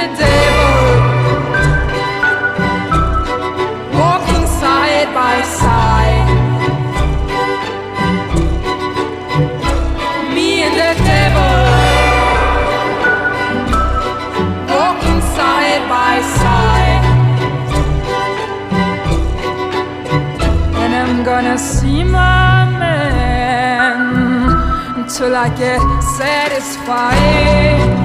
the devil, walking side by side. Me and the devil, walking side by side. And I'm gonna see my man until I get satisfied.